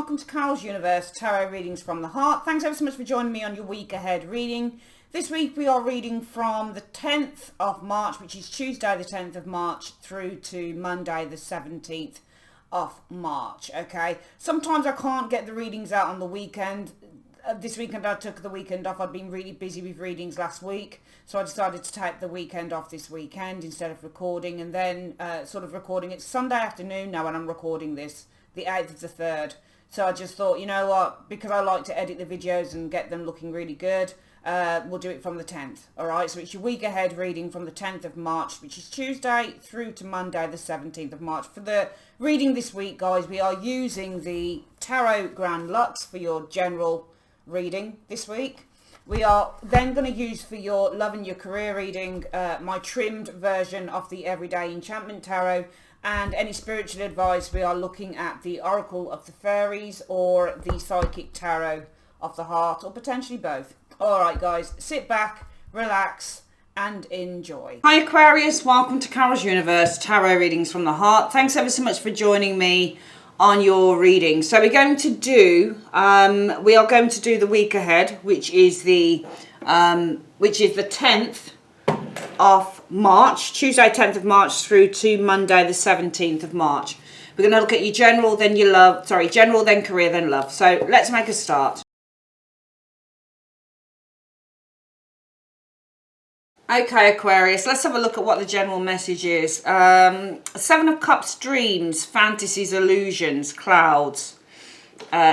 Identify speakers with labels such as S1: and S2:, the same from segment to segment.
S1: welcome to Carol's Universe, Tarot Readings from the Heart. Thanks ever so much for joining me on your week ahead reading. This week we are reading from the 10th of March, which is Tuesday the 10th of March, through to Monday the 17th of March, okay? Sometimes I can't get the readings out on the weekend. This weekend I took the weekend off. I'd been really busy with readings last week, so I decided to take the weekend off this weekend instead of recording, and then sort of recording it Sunday afternoon now when I'm recording this, the 8th of the 3rd. So I just thought, you know what, because I like to edit the videos and get them looking really good, we'll do it from the 10th, alright? So it's your week ahead reading from the 10th of March, which is Tuesday, through to Monday the 17th of March. For the reading this week, guys, we are using the Tarot Grand Luxe for your general reading this week. We are then going to use for your love and your career reading my trimmed version of the Everyday Enchantment Tarot, and any spiritual advice we are looking at the Oracle of the Fairies or the Psychic Tarot of the Heart, or potentially both. Alright guys, sit back, relax and enjoy. Hi Aquarius, welcome to Carol's Universe, Tarot Readings from the Heart. Thanks ever so much for joining me on your reading. So we are going to do the week ahead, which is the 10th of March, Tuesday 10th of March through to Monday the 17th of March. We're going to look at your general, then your love, general, then career, then love. So let's make a start. Okay, Aquarius, let's have a look at what the general message is. Seven of Cups, dreams, fantasies, illusions, clouds,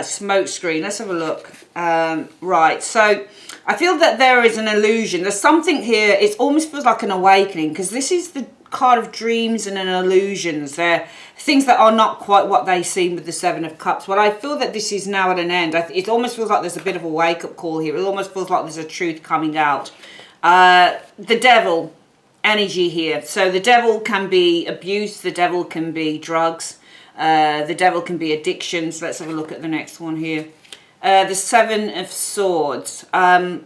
S1: smoke screen. Let's have a look. Right, so I feel that there is an illusion. There's something here. It almost feels like an awakening, because this is the card of dreams and illusions. They're things that are not quite what they seem with the Seven of Cups. But I feel that this is now at an end. It almost feels like there's a bit of a wake-up call here. It almost feels like there's a truth coming out. The devil energy here. So the devil can be abuse, the devil can be drugs, the devil can be addictions. Let's have a look at the next one here. The Seven of Swords. Do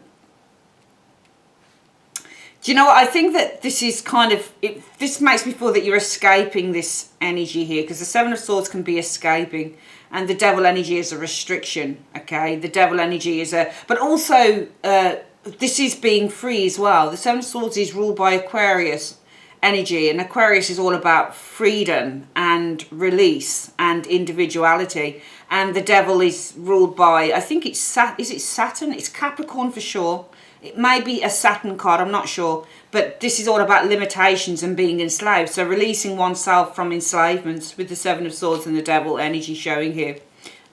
S1: you know what? I think that this is kind of, this makes me feel that you're escaping this energy here, because the Seven of Swords can be escaping, and the devil energy is a restriction, okay? The devil energy is but also, this is being free as well. The Seven of Swords is ruled by Aquarius energy, and Aquarius is all about freedom and release and individuality. And the devil is ruled by, I think it's Saturn? It's Capricorn for sure. It may be a Saturn card, I'm not sure. But this is all about limitations and being enslaved. So releasing oneself from enslavement with the Seven of Swords and the devil energy showing here.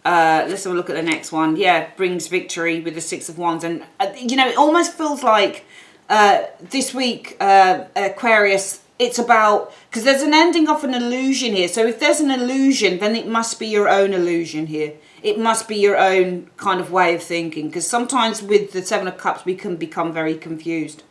S1: Let's have a look at the next one. Yeah, brings victory with the Six of Wands. And, you know, it almost feels like this week, Aquarius, it's about, because there's an ending of an illusion here. So if there's an illusion, then it must be your own illusion here. It must be your own kind of way of thinking. Because sometimes with the Seven of Cups, we can become very confused.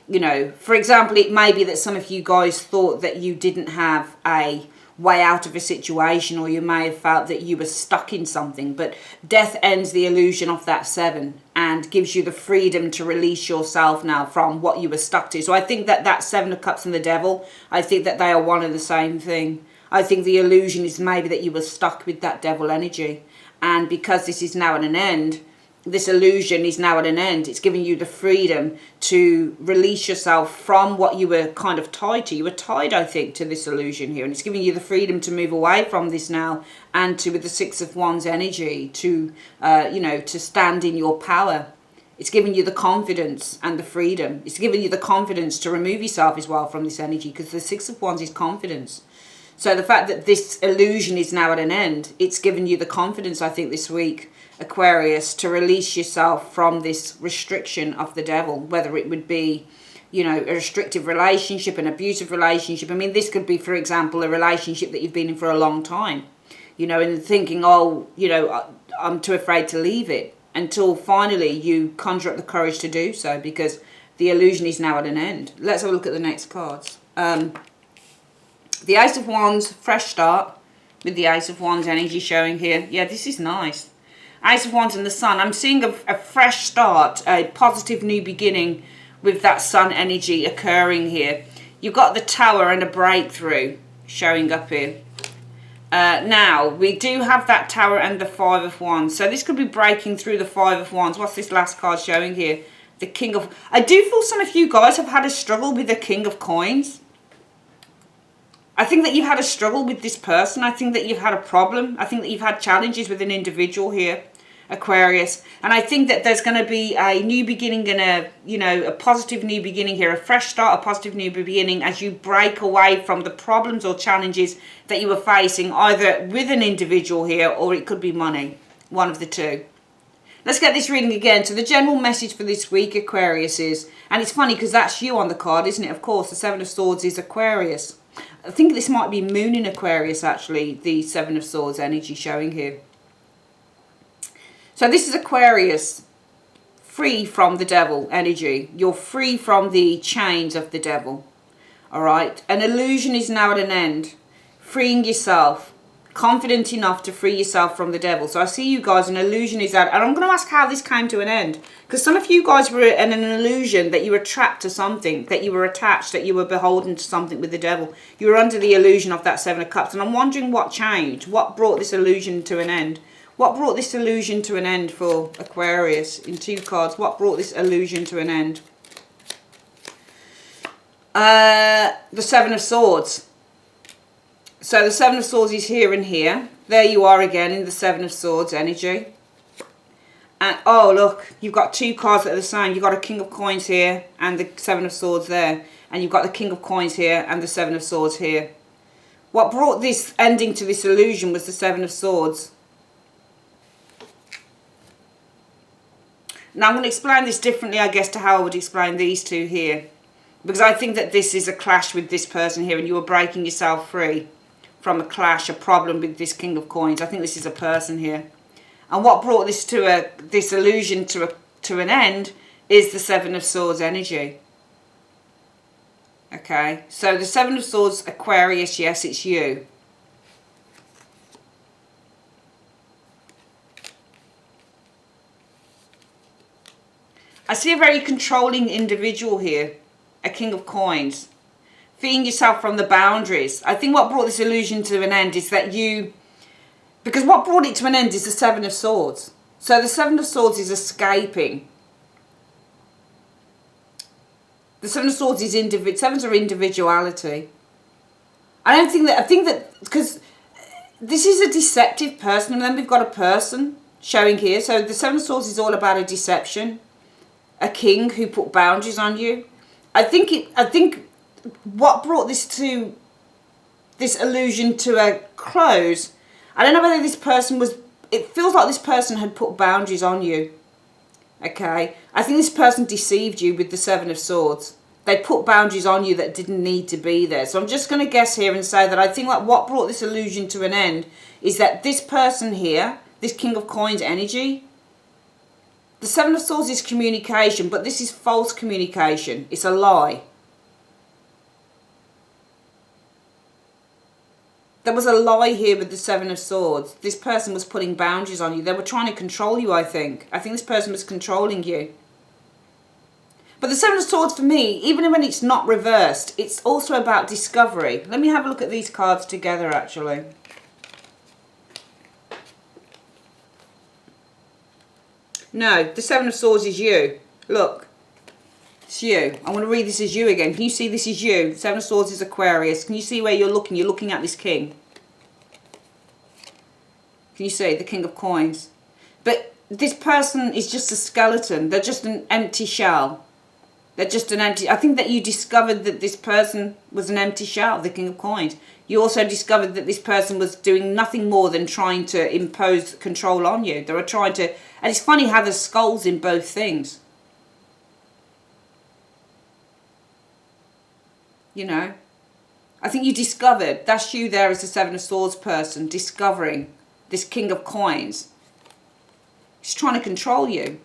S1: You know, for example, it may be that some of you guys thought that you didn't have a way out of a situation, or you may have felt that you were stuck in something, but death ends the illusion of that seven and gives you the freedom to release yourself now from what you were stuck to. So I think that that Seven of Cups and the devil, I think that they are one and the same thing. I think the illusion is maybe that you were stuck with that devil energy, and because this is now at an end, this illusion is now at an end. It's giving you the freedom to release yourself from what you were kind of tied to. You were tied, I think, to this illusion here. And it's giving you the freedom to move away from this now, and to, with the Six of Wands energy, to, you know, to stand in your power. It's giving you the confidence and the freedom. It's giving you the confidence to remove yourself as well from this energy, because the Six of Wands is confidence. So the fact that this illusion is now at an end, it's given you the confidence, I think, this week, Aquarius, to release yourself from this restriction of the devil, whether it would be, you know, a restrictive relationship, an abusive relationship. I mean, this could be, for example, a relationship that you've been in for a long time, you know, and thinking, oh, you know, I'm too afraid to leave it, until finally you conjure up the courage to do so, because the illusion is now at an end. Let's have a look at the next cards. The Ace of Wands, fresh start, with the Ace of Wands energy showing here. Yeah, this is nice. Ace of Wands and the Sun. I'm seeing a fresh start, a positive new beginning with that Sun energy occurring here. You've got the Tower and a breakthrough showing up here. Now, we do have that Tower and the Five of Wands. So this could be breaking through the Five of Wands. What's this last card showing here? The King of... I do feel some of you guys have had a struggle with the King of Coins. I think that you've had a struggle with this person. I think that you've had a problem. I think that you've had challenges with an individual here, Aquarius. And I think that there's going to be a new beginning and a positive new beginning here, a fresh start, a positive new beginning as you break away from the problems or challenges that you were facing, either with an individual here or it could be money, one of the two. Let's get this reading again. So the general message for this week, Aquarius, is, and it's funny because that's you on the card, isn't it? Of course, the Seven of Swords is Aquarius. I think this might be Moon in Aquarius, actually, the Seven of Swords energy showing here. So this is Aquarius, free from the devil energy. You're free from the chains of the devil. All right. An illusion is now at an end. Freeing yourself. Confident enough to free yourself from the devil. So I see you guys, an illusion is out. And I'm going to ask how this came to an end. Because some of you guys were in an illusion that you were trapped to something. That you were attached. That you were beholden to something with the devil. You were under the illusion of that Seven of Cups. And I'm wondering what changed. What brought this illusion to an end? What brought this illusion to an end for Aquarius in two cards? What brought this illusion to an end? The Seven of Swords. So the Seven of Swords is here and here. There you are again in the Seven of Swords energy. And oh look, you've got two cards that are the same. You've got a King of Coins here and the Seven of Swords there. And you've got the King of Coins here and the Seven of Swords here. What brought this ending to this illusion was the Seven of Swords. Now I'm going to explain this differently, I guess, to how I would explain these two here. Because I think that this is a clash with this person here and you are breaking yourself free from a clash, a problem with this King of Coins. I think this is a person here. And what brought this to this illusion to an end is the Seven of Swords energy. Okay, so the Seven of Swords, Aquarius, yes, it's you. I see a very controlling individual here, a King of Coins. Freeing yourself from the boundaries. I think what brought this illusion to an end is that you... Because what brought it to an end is the Seven of Swords. So the Seven of Swords is escaping. The Seven of Swords is sevens are individuality. I think that because this is a deceptive person, and then we've got a person showing here. So the Seven of Swords is all about a deception. A king who put boundaries on you. I think what brought this illusion to a close, I don't know whether this person was, it feels like this person had put boundaries on you. Okay, I think this person deceived you with the Seven of Swords. They put boundaries on you that didn't need to be there. So I'm just going to guess here and say that I think like what brought this illusion to an end is that this person here, this King of Coins energy, the Seven of Swords is communication, but this is false communication. It's a lie. There was a lie here with the Seven of Swords. This person was putting boundaries on you. They were trying to control you, I think. I think this person was controlling you. But the Seven of Swords for me, even when it's not reversed, it's also about discovery. Let me have a look at these cards together, actually. No, the Seven of Swords is you. Look. It's you. I want to read this as you again. Can you see this is you? Seven of Swords is Aquarius. Can you see where you're looking? You're looking at this king. Can you see? The King of Coins. But this person is just a skeleton. They're just an empty shell. They're just an empty... I think that you discovered that this person was an empty shell, the King of Coins. You also discovered that this person was doing nothing more than trying to impose control on you. They were trying to... And it's funny how there's skulls in both things. You know, I think you discovered, that's you there as the Seven of Swords person, discovering this King of Coins. He's trying to control you.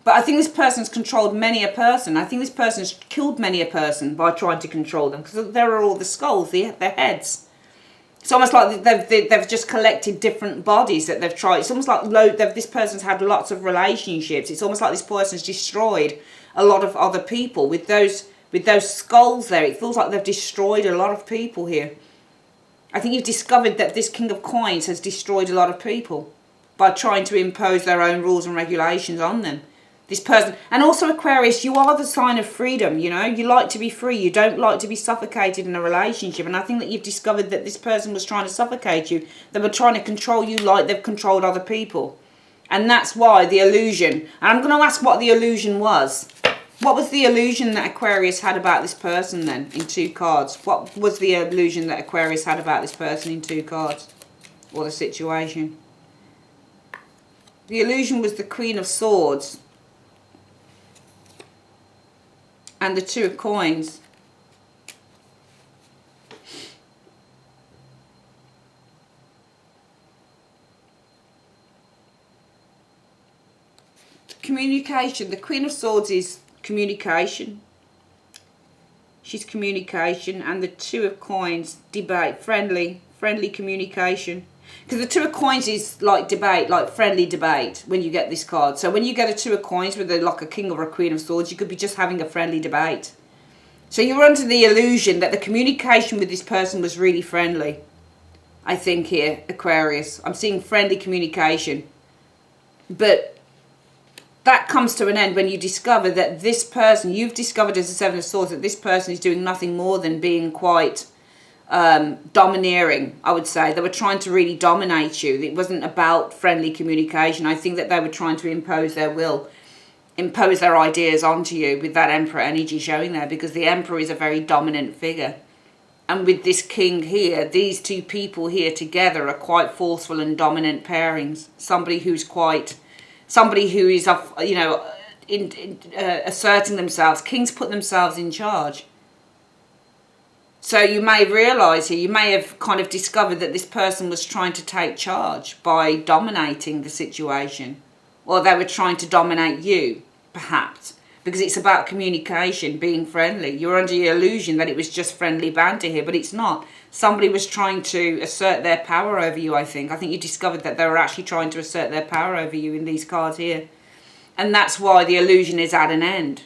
S1: But I think this person's controlled many a person. I think this person's killed many a person by trying to control them. Because there are all the skulls, their heads. It's almost like they've just collected different bodies that they've tried. It's almost like this person's had lots of relationships. It's almost like this person's destroyed a lot of other people with those skulls there. It feels like they've destroyed a lot of people here. I think you've discovered that this King of Coins has destroyed a lot of people by trying to impose their own rules and regulations on them. This person, and also Aquarius, you are the sign of freedom, you know. You like to be free. You don't like to be suffocated in a relationship. And I think that you've discovered that this person was trying to suffocate you. They were trying to control you like they've controlled other people. And that's why the illusion, and I'm going to ask what the illusion was. What was the illusion that Aquarius had about this person then, in 2 cards? What was the illusion that Aquarius had about this person in 2 cards? Or the situation? The illusion was the Queen of Swords. And the 2 of Coins. Communication. The Queen of Swords is communication. She's communication. And the 2 of Coins, debate. Friendly communication. Because the 2 of Coins is like debate, like friendly debate when you get this card. So when you get a 2 of Coins with like a King or a Queen of Swords, you could be just having a friendly debate. So you're under the illusion that the communication with this person was really friendly. I think here, Aquarius. I'm seeing friendly communication. But that comes to an end when you discover that this person, you've discovered as a 7 of Swords, that this person is doing nothing more than being quite domineering, I would say. They were trying to really dominate you. It wasn't about friendly communication. I think that they were trying to impose their will, impose their ideas onto you with that Emperor energy showing there, because the Emperor is a very dominant figure. And with this King here, these 2 people here together are quite forceful and dominant pairings. Somebody who is, you know, asserting themselves. Kings put themselves in charge. So you may realise here, you may have kind of discovered that this person was trying to take charge by dominating the situation. Or they were trying to dominate you, perhaps. Because it's about communication, being friendly. You're under the illusion that it was just friendly banter here, but it's not. Somebody was trying to assert their power over you, I think. I think you discovered that they were actually trying to assert their power over you in these cards here. And that's why the illusion is at an end.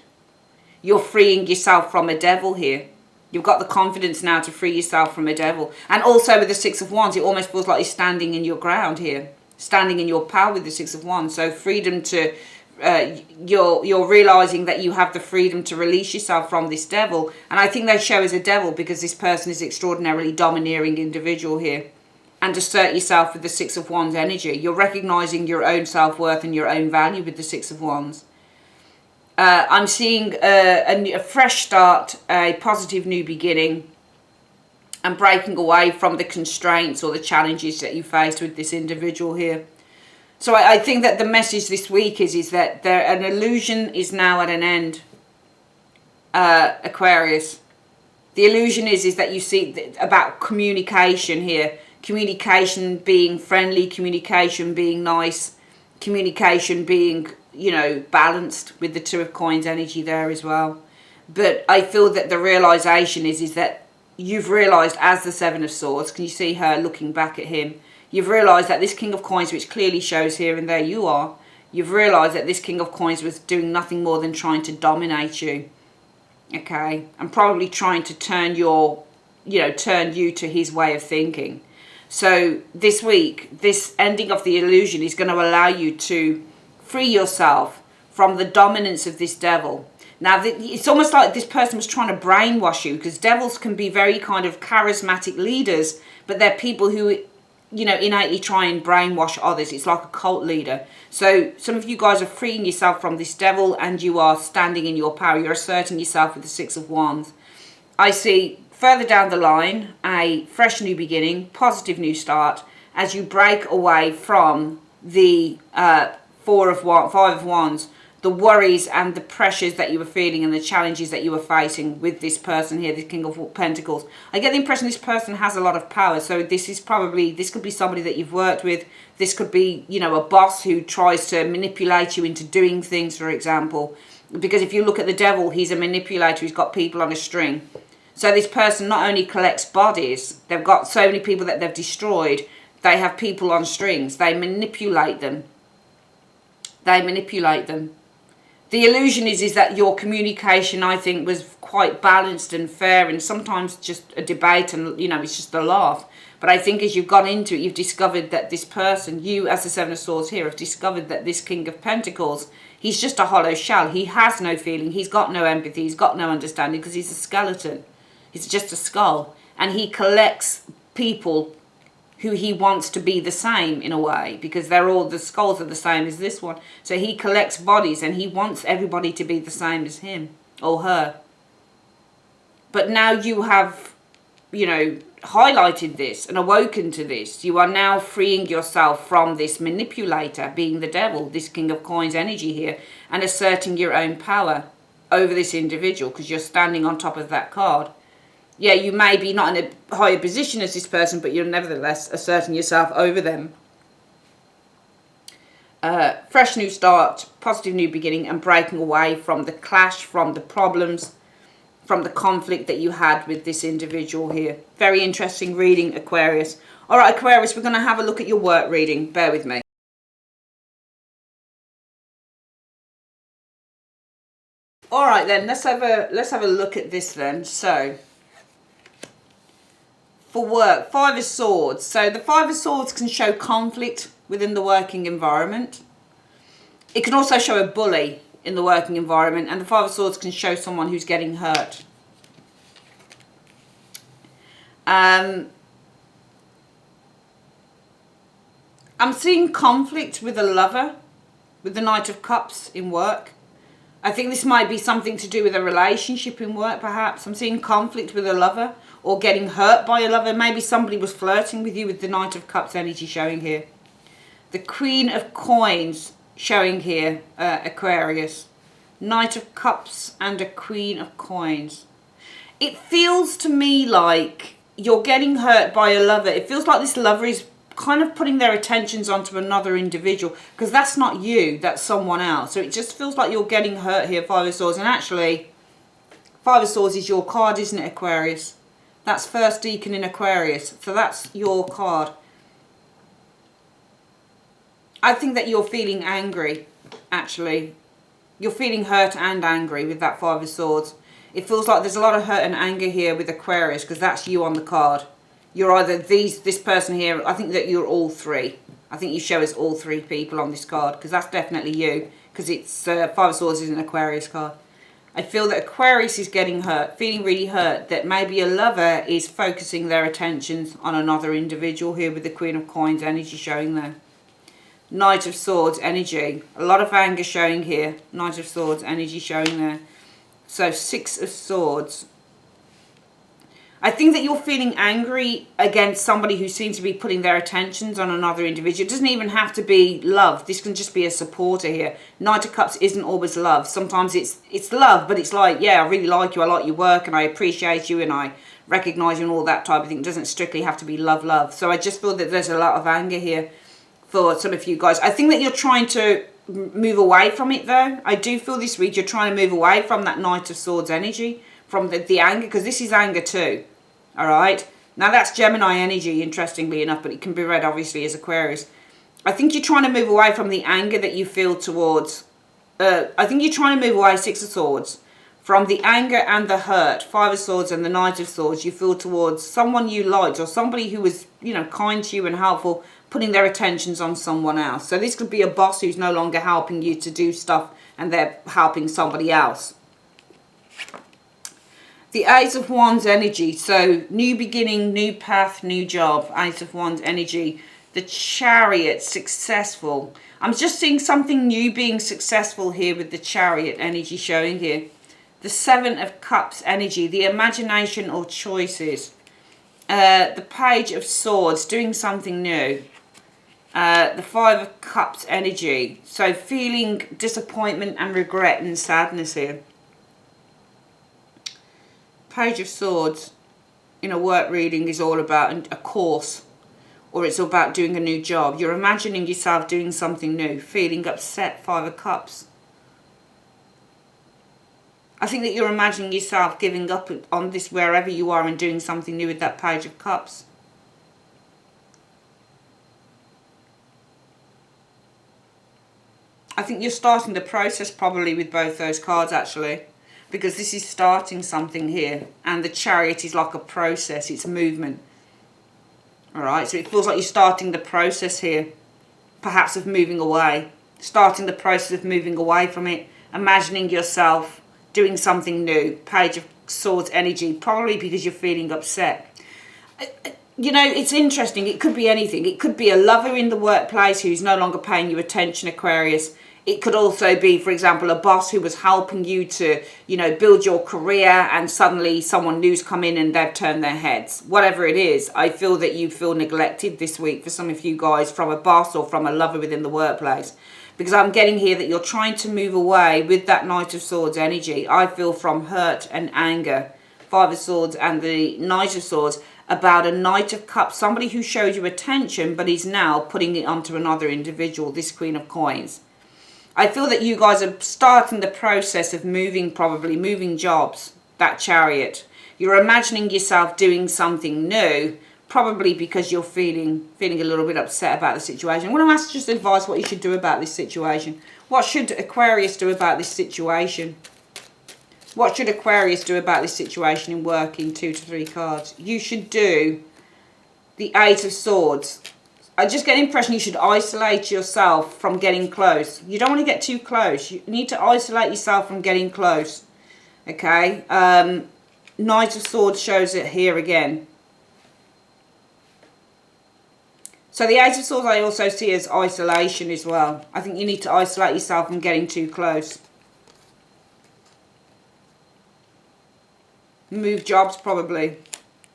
S1: You're freeing yourself from a devil here. You've got the confidence now to free yourself from a devil. And also with the 6 of Wands, it almost feels like you're standing in your ground here. Standing in your power with the 6 of Wands. So freedom to, you're realising that you have the freedom to release yourself from this devil. And I think they show as a devil because this person is extraordinarily domineering individual here. And assert yourself with the 6 of Wands energy. You're recognising your own self-worth and your own value with the 6 of Wands. I'm seeing a fresh start, a positive new beginning, and breaking away from the constraints or the challenges that you faced with this individual here. So I think that the message this week is that an illusion is now at an end, Aquarius. The illusion is that you see about communication here. Communication being friendly, communication being nice, communication being, you know, balanced with the 2 of Coins energy there as well. But I feel that the realisation is that you've realised as the 7 of Swords, can you see her looking back at him? You've realised that this King of Coins, which clearly shows here, and there you are, you've realised that this King of Coins was doing nothing more than trying to dominate you. Okay? And probably trying to turn you to his way of thinking. So this week, this ending of the illusion is going to allow you to free yourself from the dominance of this devil. Now, it's almost like this person was trying to brainwash you, because devils can be very kind of charismatic leaders, but they're people who, you know, innately try and brainwash others. It's like a cult leader. So some of you guys are freeing yourself from this devil and you are standing in your power. You're asserting yourself with the 6 of Wands. I see further down the line a fresh new beginning, positive new start, as you break away from the 5 of Wands, the worries and the pressures that you were feeling and the challenges that you were facing with this person here, the King of Pentacles. I get the impression this person has a lot of power. So this could be somebody that you've worked with. This could be, you know, a boss who tries to manipulate you into doing things, for example. Because if you look at the devil, he's a manipulator. He's got people on a string. So this person not only collects bodies, they've got so many people that they've destroyed. They have people on strings. They manipulate them. They manipulate them. The illusion is that your communication, I think, was quite balanced and fair, and sometimes just a debate and, you know, it's just a laugh. But But I think as you've gone into it, you've discovered that this person, you as the Seven of Swords here, have discovered that this King of Pentacles, he's just a hollow shell. He has no feeling. He's got no empathy. He's got no understanding because he's a skeleton. He's just a skull. And he collects people who he wants to be the same in a way, because they're all, the skulls are the same as this one. So he collects bodies and he wants everybody to be the same as him or her. But now you have, you know, highlighted this and awoken to this. You are now freeing yourself from this manipulator, being the devil, this King of Coins energy here, and asserting your own power over this individual because you're standing on top of that card. Yeah, you may be not in a higher position as this person, but you're nevertheless asserting yourself over them. Fresh new start, positive new beginning, and breaking away from the clash, from the problems, from the conflict that you had with this individual here. Very interesting reading, Aquarius. All right, Aquarius, we're going to have a look at your work reading. Bear with me. All right, then, let's have a look at this then. So, for work, Five of Swords. So the Five of Swords can show conflict within the working environment. It can also show a bully in the working environment, and the Five of Swords can show someone who's getting hurt. I'm seeing conflict with a lover, with the Knight of Cups in work. I think this might be something to do with a relationship in work, perhaps. I'm seeing conflict with a lover or getting hurt by a lover. Maybe somebody was flirting with you with the Knight of Cups energy showing here. The Queen of Coins showing here, Aquarius. Knight of Cups and a Queen of Coins. It feels to me like you're getting hurt by a lover. It feels like this lover is kind of putting their attentions onto another individual, because that's not you, that's someone else. So it just feels like you're getting hurt here, Five of Swords. And actually, Five of Swords is your card, isn't it, Aquarius? That's First Deacon in Aquarius. So that's your card. I think that you're feeling angry, actually. You're feeling hurt and angry with that Five of Swords. It feels like there's a lot of hurt and anger here with Aquarius, because that's you on the card. You're either this person here. I think that you're all three. I think you show us all three people on this card, because that's definitely you, because it's Five of Swords is an Aquarius card. I feel that Aquarius is getting hurt, feeling really hurt, that maybe a lover is focusing their attentions on another individual here with the Queen of Coins energy showing there. Knight of Swords energy. A lot of anger showing here. Knight of Swords energy showing there. So Six of Swords. I think that you're feeling angry against somebody who seems to be putting their attentions on another individual. It doesn't even have to be love. This can just be a supporter here. Knight of Cups isn't always love. Sometimes it's love, but it's like, yeah, I really like you, I like your work, and I appreciate you, and I recognise you and all that type of thing. It doesn't strictly have to be love. So I just feel that there's a lot of anger here for some of you guys. I think that you're trying to move away from it, though. I do feel this week you're trying to move away from that Knight of Swords energy, from the anger, because this is anger too. All right. Now that's Gemini energy, interestingly enough, but it can be read obviously as Aquarius. I think you're trying to move away from the anger that you feel towards. I think you're trying to move away, Six of Swords, from the anger and the hurt, Five of Swords and the Knight of Swords. You feel towards someone you liked, or somebody who was, you know, kind to you and helpful, putting their attentions on someone else. So this could be a boss who's no longer helping you to do stuff, and they're helping somebody else. The Ace of Wands energy, so new beginning, new path, new job. Ace of Wands energy. The Chariot, successful. I'm just seeing something new being successful here with the Chariot energy showing here. The Seven of Cups energy, the imagination or choices. The Page of Swords, doing something new. The Five of Cups energy, so feeling disappointment and regret and sadness here. Page of Swords in a work reading is all about a course, or it's about doing a new job. You're imagining yourself doing something new, feeling upset, Five of Cups. I think that you're imagining yourself giving up on this wherever you are and doing something new with that Page of Cups. I think you're starting the process probably with both those cards actually, because this is starting something here, and the Chariot is like a process, it's movement. All right, so it feels like you're starting the process here, perhaps of moving away. Starting the process of moving away from it, imagining yourself doing something new. Page of Swords energy, probably because you're feeling upset. You know, it's interesting. It could be anything. It could be a lover in the workplace who's no longer paying you attention, Aquarius. It could also be, for example, a boss who was helping you to, you know, build your career, and suddenly someone new's come in and they've turned their heads. Whatever it is, I feel that you feel neglected this week for some of you guys, from a boss or from a lover within the workplace. Because I'm getting here that you're trying to move away with that Knight of Swords energy. I feel from hurt and anger. Five of Swords and the Knight of Swords, about a Knight of Cups. Somebody who showed you attention but is now putting it onto another individual. This Queen of Coins. I feel that you guys are starting the process of moving, probably moving jobs. That Chariot. You're imagining yourself doing something new, probably because you're feeling a little bit upset about the situation. I want to ask just advice what you should do about this situation. What should Aquarius do about this situation? What should Aquarius do about this situation in working? 2 to 3 cards. You should do the 8 of Swords. I just get the impression you should isolate yourself from getting close. You don't want to get too close. You need to isolate yourself from getting close. Okay? Knight of Swords shows it here again. So the 8 of Swords I also see as isolation as well. I think you need to isolate yourself from getting too close. Move jobs probably.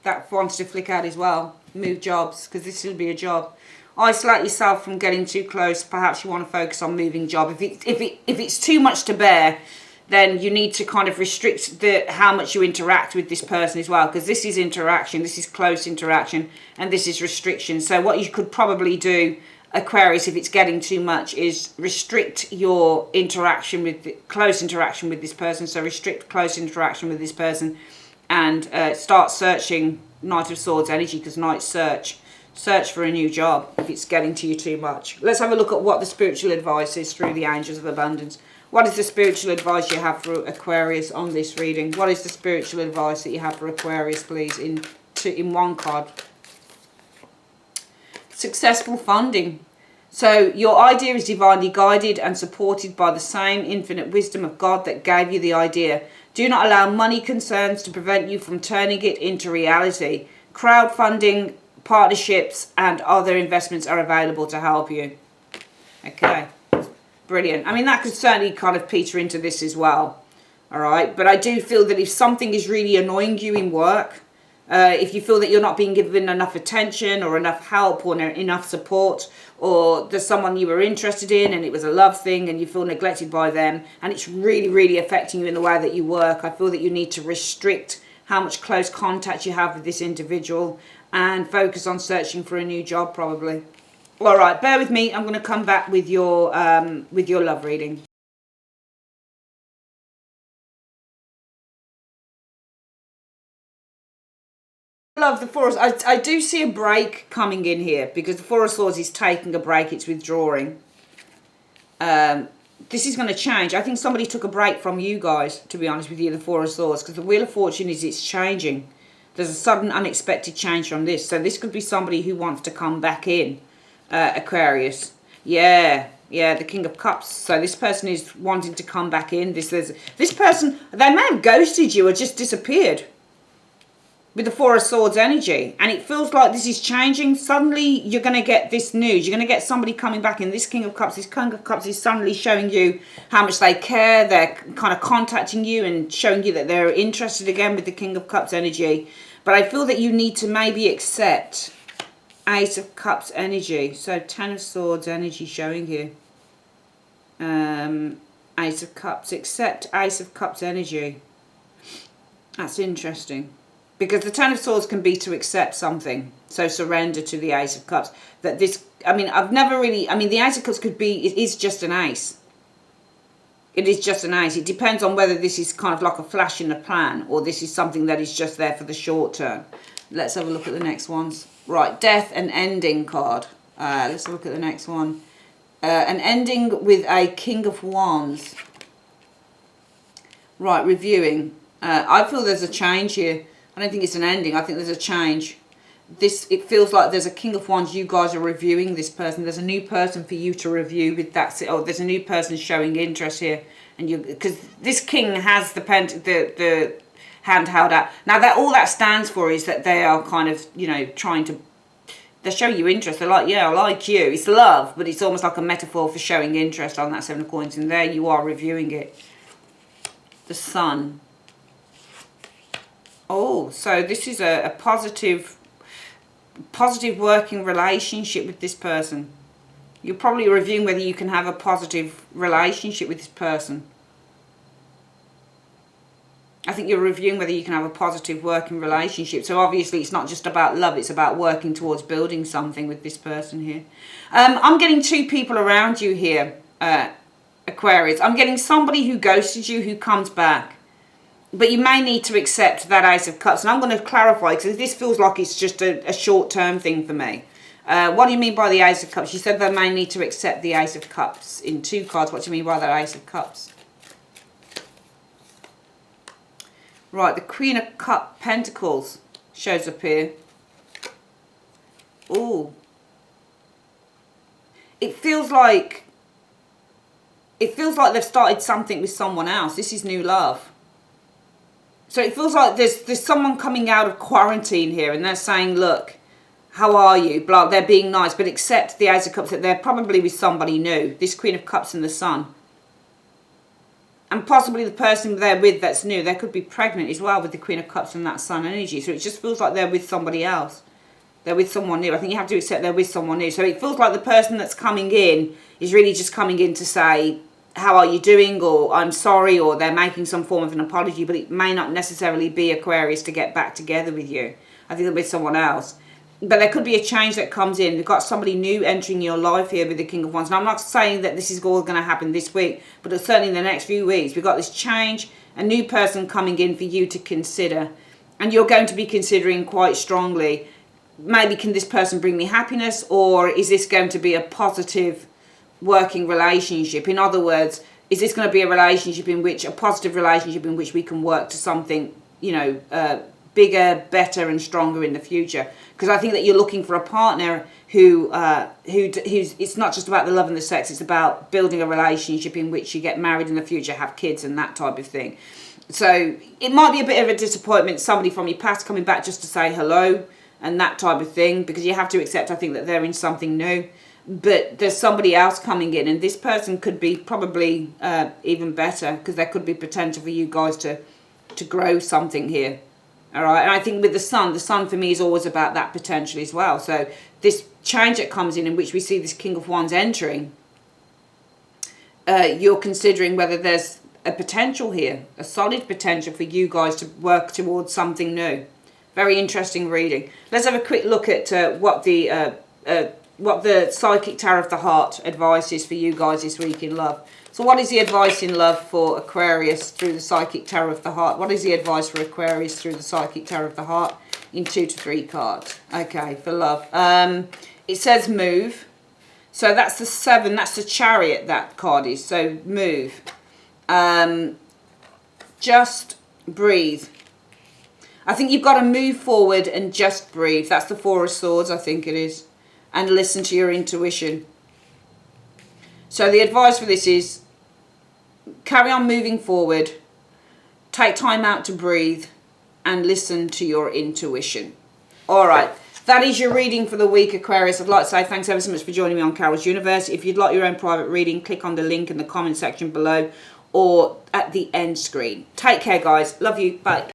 S1: That wants to flick out as well. Move jobs, because this will be a job. Isolate yourself from getting too close. Perhaps you want to focus on moving job. If it's too much to bear, then you need to kind of restrict how much you interact with this person as well, because this is interaction, this is close interaction, and this is restriction. So what you could probably do, Aquarius, if it's getting too much, is restrict your interaction with close interaction with this person. So restrict close interaction with this person, and start searching. Knight of Swords energy, because Knight search for a new job if it's getting to you too much. Let's have a look at what the spiritual advice is through the Angels of Abundance. What is the spiritual advice you have for Aquarius on this reading? What is the spiritual advice that you have for Aquarius, please, in one card? Successful funding. So your idea is divinely guided and supported by the same infinite wisdom of God that gave you the idea. Do not allow money concerns to prevent you from turning it into reality. Crowdfunding, partnerships and other investments are available to help you. Okay, brilliant. I mean, that could certainly kind of peter into this as well. All right, but I do feel that if something is really annoying you in work, if you feel that you're not being given enough attention or enough help or enough support, or there's someone you were interested in and it was a love thing and you feel neglected by them, and it's really, really affecting you in the way that you work, I feel that you need to restrict how much close contact you have with this individual and focus on searching for a new job probably. All right, bear with me. I'm going to come back with your love reading. Love the Four of Swords. I do see a break coming in here, because the Four of Swords is taking a break. It's withdrawing. This is going to change. I think somebody took a break from you guys, to be honest with you, the Four of Swords, because the Wheel of Fortune is it's changing. There's a sudden unexpected change from this. So this could be somebody who wants to come back in, Aquarius. Yeah, the King of Cups. So this person is wanting to come back in. This person, they may have ghosted you or just disappeared with the Four of Swords energy, and it feels like this is changing. Suddenly you're going to get this news. You're going to get somebody coming back in. This King of Cups is suddenly showing you how much they care. They're kind of contacting you and showing you that they're interested again with the King of Cups energy. But I feel that you need to maybe accept Ace of Cups energy. So 10 of Swords energy showing you. Ace of Cups. Accept Ace of Cups energy. That's interesting. Because the 10 of Swords can be to accept something. So surrender to the Ace of Cups. That this, I mean, the Ace of Cups could be, it is just an ace. It is just an ace. It depends on whether this is kind of like a flash in the pan, or this is something that is just there for the short term. Let's have a look at the next ones. Right, Death and Ending card. Let's look at the next one. An ending with a King of Wands. Right, reviewing. I feel there's a change here. I don't think it's an ending. I think there's a change. it feels like there's a King of Wands. You guys are reviewing this person. There's a new person for you to review with that. Oh, there's a new person showing interest here, and because this king has the hand held out. Now that all that stands for is that they are kind of, you know, trying to, they show you interest. They're like, yeah, I like you. It's love, but it's almost like a metaphor for showing interest on that Seven of Coins. And there you are reviewing it. The Sun. Oh, so this is a positive working relationship with this person. You're probably reviewing whether you can have a positive relationship with this person. I think you're reviewing whether you can have a positive working relationship. So obviously it's not just about love, it's about working towards building something with this person here. I'm getting two people around you here, Aquarius. I'm getting somebody who ghosted you who comes back. But you may need to accept that Ace of Cups. And I'm going to clarify, because this feels like it's just a short-term thing for me. What do you mean by the Ace of Cups? You said they may need to accept the Ace of Cups in 2 cards. What do you mean by that Ace of Cups? Right, the Queen of Pentacles shows up here. Ooh. It feels like they've started something with someone else. This is new love. So it feels like there's someone coming out of quarantine here, and they're saying, look, how are you? Blah, they're being nice, but accept the Ace of Cups that they're probably with somebody new. This Queen of Cups and the Sun. And possibly the person they're with that's new, they could be pregnant as well with the Queen of Cups and that Sun energy. So it just feels like they're with somebody else. They're with someone new. I think you have to accept they're with someone new. So it feels like the person that's coming in is really just coming in to say, how are you doing? Or I'm sorry, or they're making some form of an apology. But it may not necessarily be Aquarius to get back together with you. I think they're with someone else. But there could be a change that comes in. You've got somebody new entering your life here with the King of Wands. Now, I'm not saying that this is all going to happen this week, but certainly in the next few weeks, we've got this change, a new person coming in for you to consider. And you're going to be considering quite strongly, maybe can this person bring me happiness, or is this going to be a positive working relationship? In other words, is this going to be a relationship in which, a positive relationship in which we can work to something, you know, bigger, better and stronger in the future? Because I think that you're looking for a partner who's it's not just about the love and the sex, it's about building a relationship in which you get married in the future, have kids and that type of thing. So it might be a bit of a disappointment, somebody from your past coming back just to say hello and that type of thing, because you have to accept, I think, that they're in something new. But there's somebody else coming in, and this person could be probably even better, because there could be potential for you guys to grow something here. All right, and I think with the Sun for me is always about that potential as well. So this change that comes in which we see this King of Wands entering, you're considering whether there's a potential here, a solid potential for you guys to work towards something new. Very interesting reading. Let's have a quick look at what the Psychic Tarot of the Heart advice is for you guys this week in love. So what is the advice in love for Aquarius through the Psychic Tarot of the Heart? What is the advice for Aquarius through the Psychic Tarot of the Heart in 2 to 3 cards? Okay, for love. It says move. So that's the 7. That's the Chariot, that card is. So move. Just breathe. I think you've got to move forward and just breathe. That's the 4 of Swords, I think it is. And listen to your intuition. So the advice for this is carry on moving forward, take time out to breathe, and listen to your intuition. All right, that is your reading for the week, Aquarius. I'd like to say thanks ever so much for joining me on Carol's Universe. If you'd like your own private reading, click on the link in the comment section below or at the end screen. Take care, guys. Love you. Bye.